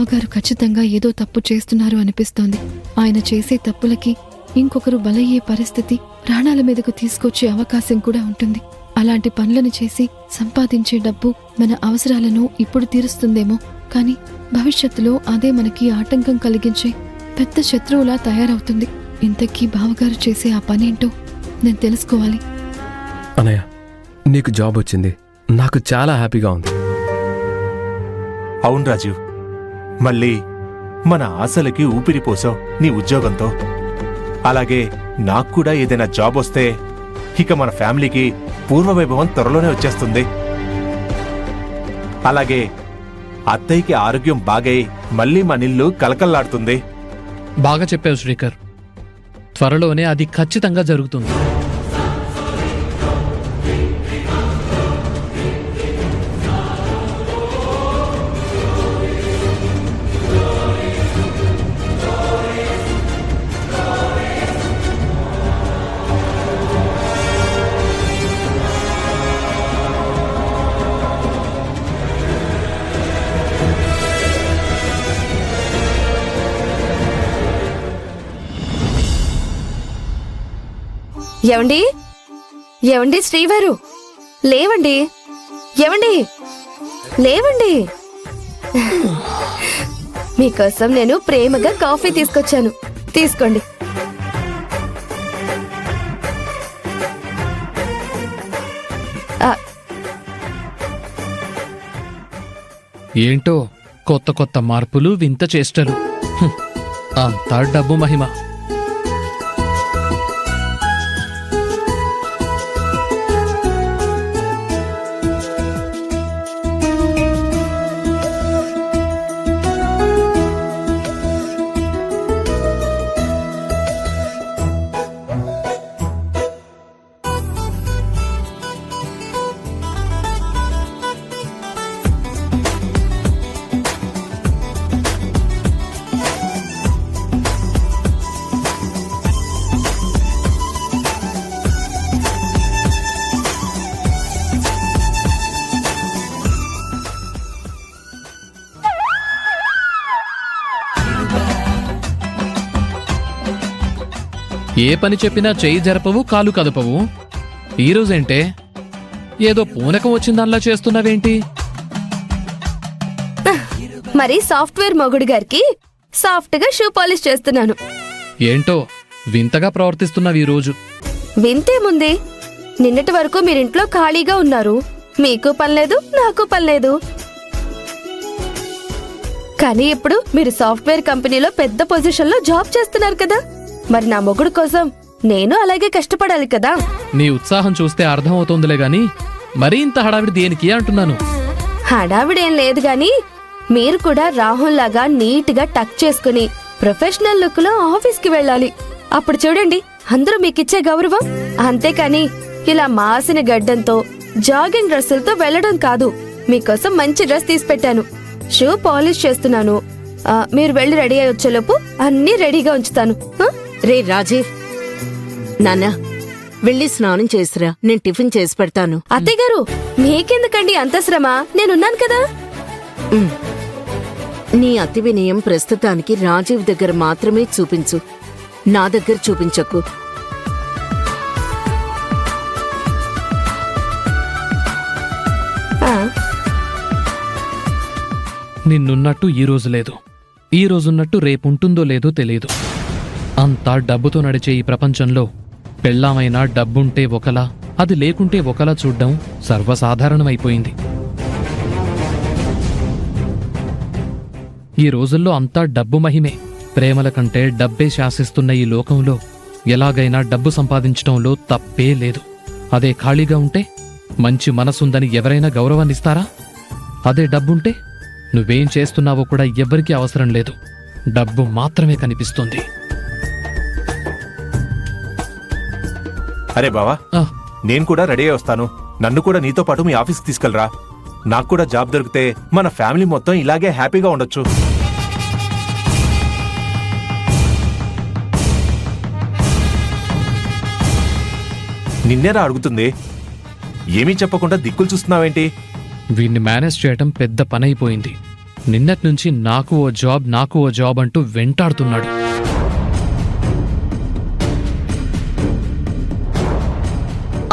బావగారు ఖచ్చితంగా ఏదో తప్పు చేస్తున్నారు అనిపిస్తోంది. ఆయన చేసే తప్పులకి ఇంకొకరు బలయ్యే పరిస్థితి, ప్రాణాల మీదకు తీసుకొచ్చే అవకాశం కూడా ఉంటుంది. అలాంటి పనులను చేసి సంపాదించే డబ్బు మన అవసరాలను ఇప్పుడు తీరుస్తుందేమో, కానీ భవిష్యత్తులో అదే మనకి ఆటంకం కలిగించే పెద్ద శత్రువులా తయారవుతుంది. ఇంతకీ బావగారు చేసే ఆ పనేంటో నేను తెలుసుకోవాలి. అనయ్య, నీకు జాబ్ వచ్చింది, నాకు చాలా హ్యాపీగా ఉంది. అవును రాజీవ్, మళ్ళీ మన ఆశలకి ఊపిరిపోసావు నీ ఉద్యోగంతో. అలాగే నాకు కూడా ఏదైనా జాబ్ వస్తే ఇక మన ఫ్యామిలీకి పూర్వవైభవం త్వరలోనే వచ్చేస్తుంది. అలాగే అత్తయ్యకి ఆరోగ్యం బాగై మళ్ళీ మనిల్లు కలకల్లాడుతుంది. బాగా చెప్పావు శ్రీకర్, త్వరలోనే అది ఖచ్చితంగా జరుగుతుంది. ఏవండి, ఏవండి శ్రీవారు, లేవండి, ఏవండి, లేవండి. మీకోసం నేను ప్రేమగా కాఫీ తీసుకొచ్చాను, తీసుకోండి. ఏంటో కొత్త కొత్త మార్పులు, వింత చేష్టలు. అంతా డబ్బు మహిమ. ఏ పని చెప్పినా చెయ్యి జరపవు, కాలు కదపవు. ఈరోజేంటే ఏదో పూనకం వచ్చిందల్లా చేస్తున్నావేంటి? మరి సాఫ్ట్వేర్ మొగుడు గారికి సాఫ్ట్ గా షూ పాలిష్ చేస్తున్నాను. ఏంటో వింతగా ప్రవర్తిస్తున్నావు ఈరోజు. వింతేముంది, నిన్నటి వరకు మీరింట్లో ఖాళీగా ఉన్నారు, మీకు పనిలేదు, నాకు పనిలేదు. కానీ ఇప్పుడు మీరు సాఫ్ట్వేర్ కంపెనీలో పెద్ద పొజిషన్లో జాబ్ చేస్తున్నారు కదా, మరి నా మొగుడు కోసం నేను అలాగే కష్టపడాలి కదా. నీ ఉత్సాహం చూస్తే అర్థమవుతోందిలే గాని మరీ ఇంత హడావిడి దేనికి అంటున్నాను. హడావిడేం లేదు గాని మీరు కూడా రాహుల్ లాగా నీట్ గా టక్ చేసుకుని ప్రొఫెషనల్ లుక్ లో ఆఫీస్ కి వెళ్ళాలి. అప్పుడు చూడండి అందరూ మీకిచ్చే గౌరవం. అంతేకాని ఇలా మాసిన గడ్డంతో జాగింగ్ డ్రెస్సులతో వెళ్లడం కాదు. మీకోసం మంచి డ్రెస్ తీసి పెట్టాను, షూ పాలిష్ చేస్తున్నాను. మీరు వెళ్లి రెడీ అయి వచ్చేలోపు అన్నీ రెడీగా ఉంచుతాను. రే రాజీవ్, నాన్న వెళ్ళి స్నానం చేసిరా, నేను టిఫిన్ చేసి పెడతాను. అత్తయ్య గారు, మీకెందుకండి అంత శ్రమ, నేనున్నాను కదా. నీ అతి వినయం ప్రస్తుతానికి రాజీవ్ దగ్గర మాత్రమే చూపించు, నా దగ్గర చూపించకు. నిన్నున్నట్టు ఈ రోజు లేదు, ఈ రోజున్నట్టు రేపుంటుందో లేదో తెలియదు. అంతా డబ్బుతో నడిచే ఈ ప్రపంచంలో పెళ్ళామైనా డబ్బుంటే ఒకలా, అది లేకుంటే ఒకలా చూడ్డం సర్వసాధారణమైపోయింది. ఈ రోజుల్లో అంతా డబ్బు మహిమే. ప్రేమల కంటే డబ్బే శాసిస్తున్న ఈ లోకంలో ఎలాగైనా డబ్బు సంపాదించటంలో తప్పే లేదు. అదే ఖాళీగా ఉంటే, మంచి మనసుందని ఎవరైనా గౌరవాన్నిస్తారా? అదే డబ్బుంటే నువ్వేం చేస్తున్నావో కూడా ఎవ్వరికీ అవసరం లేదు, డబ్బు మాత్రమే కనిపిస్తుంది. అరే బావా, నేను కూడా రెడీ అయి వస్తాను. నన్ను కూడా నీతో పాటు మీ ఆఫీస్కి తీసుకెళ్ళరా. నాకు కూడా జాబ్ దొరికితే మన ఫ్యామిలీ మొత్తం ఇలాగే హ్యాపీగా ఉండొచ్చు. నిన్నేరా అడుగుతుంది, ఏమీ చెప్పకుండా దిక్కులు చూస్తున్నావేంటి? వీణ్ణి మేనేజ్ చేయటం పెద్ద పనైపోయింది. నిన్నటి నుంచి నాకు ఓ జాబ్ అంటూ వెంటాడుతున్నాడు.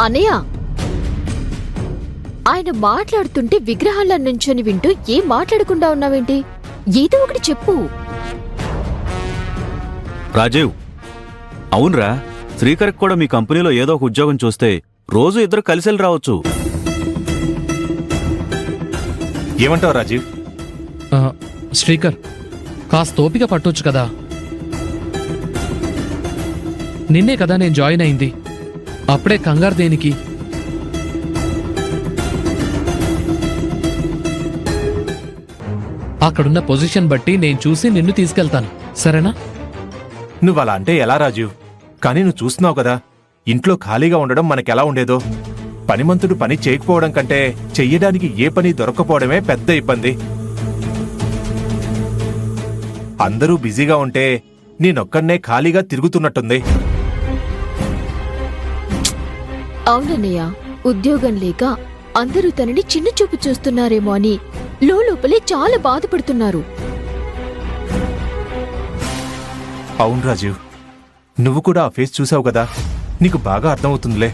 అన్నయ్య, ఆయన మాట్లాడుతుంటే విగ్రహాల నుంచొని వింటూ ఏం మాట్లాడకుండా ఉన్నావేంటి? ఏదో ఒకటి చెప్పు. రాజీవ్, అవునరా, శ్రీకర్కి కూడా మీ కంపెనీలో ఏదో ఒక ఉద్యోగం చూస్తే రోజు ఇద్దరు కలిసి రావచ్చు. ఏమంటావు రాజీవ్? శ్రీకర్, కాస్త ఓపిక పట్టొచ్చు కదా. నిన్నే కదా నేను జాయిన్ అయింది, అప్పుడే కంగారు దేనికి? అక్కడున్న పొజిషన్ బట్టి నేను చూసి నిన్ను తీసుకెళ్తాను, సరేనా? నువ్వలా అంటే ఎలా రాజీవ్? కానీ నువ్వు చూస్తున్నావు కదా, ఇంట్లో ఖాళీగా ఉండడం మనకెలా ఉండేదో. పనిమంతుడు పని చేయకపోవడం కంటే చెయ్యడానికి ఏ పని దొరక్కపోవడమే పెద్ద ఇబ్బంది. అందరూ బిజీగా ఉంటే నేనొక్కడ్నే ఖాళీగా తిరుగుతున్నట్టుంది. అవునన్నయ్య, ఉద్యోగం లేక అందరూ తనని చిన్న చూపు చూస్తున్నారేమో అని లోపలే చాలా బాధపడుతున్నారు. అవును రాజీవ్, నువ్వు కూడా ఆ ఫేస్ చూసావు కదా, నీకు బాగా అర్థమవుతుందిలే.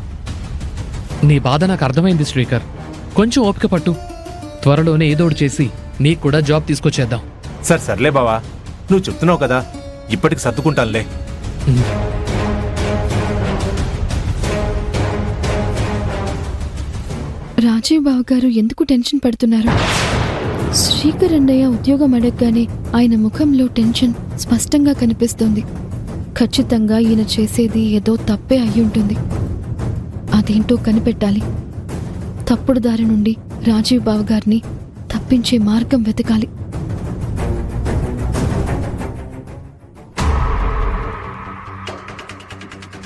నీ బాధ నాకు అర్థమైంది శ్రీకర్. కొంచెం ఓపిక పట్టు, త్వరలోనే ఏదోడు చేసి నీకు కూడా జాబ్ తీసుకొచ్చేద్దాం. సర్లే బావా, నువ్వు చెప్తున్నావు కదా, ఇప్పటికి సర్దుకుంటానులే. రాజీవ్ బావ గారు ఎందుకు టెన్షన్ పడుతున్నారు? శ్రీకర్ అన్నయ్య ఉద్యోగం అడగగానే ఆయన ముఖంలో టెన్షన్ స్పష్టంగా కనిపిస్తోంది. ఖచ్చితంగా ఈయన చేసేది ఏదో తప్పే అయ్యుంటుంది. అదేంటో కనిపెట్టాలి. తప్పుడు దారి నుండి రాజీవ్ బావ గారిని తప్పించే మార్గం వెతకాలి.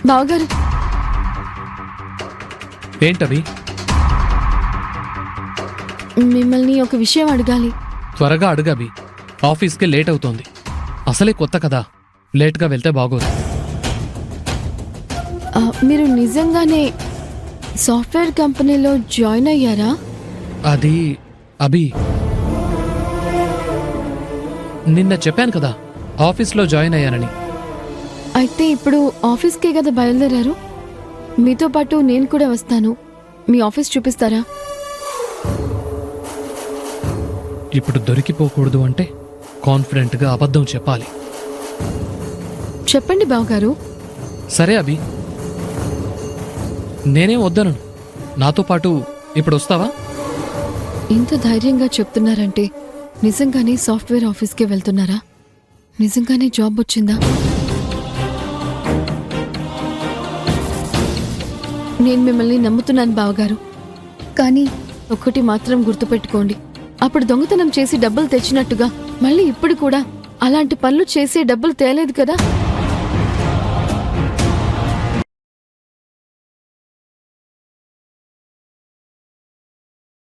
బావగారు, ఏంటవి? మిమ్మల్ని ఒక విషయం అడగాలి. త్వరగా అడుగవి, ఆఫీస్కి లేట్ అవుతోంది. అసలే కొత్త కదా, లేట్గా వెళ్తే బాగోదు. మీరు నిజంగానే సాఫ్ట్వేర్ కంపెనీలో జాయిన్ అయ్యారా? అది అభి, నిన్న చెప్పాను కదా ఆఫీస్లో జాయిన్ అయ్యానని. అయితే ఇప్పుడు ఆఫీస్కే కదా బయలుదేరారు? మీతో పాటు నేను కూడా వస్తాను. మీ ఆఫీస్ చూపిస్తారా? ఇప్పుడు దొరికిపోకూడదు అంటే కాన్ఫిడెంట్గా అబద్ధం చెప్పాలి. చెప్పండి బావగారు. సరే అభి, నేనేం వద్దను. నాతో పాటు ఇప్పుడు వస్తావా? ఇంత ధైర్యంగా చెప్తున్నారంటే నిజంగానే సాఫ్ట్వేర్ ఆఫీస్కే వెళ్తున్నారా? నిజంగానే జాబ్ వచ్చిందా? నేను మిమ్మల్ని నమ్ముతున్నాను బావగారు. కానీ ఒక్కటి మాత్రం గుర్తుపెట్టుకోండి, అప్పుడు దొంగతనం చేసి డబ్బులు తెచ్చినట్టుగా మళ్ళీ ఇప్పుడు కూడా అలాంటి పనులు చేసి డబ్బులు తేలేదు కదా.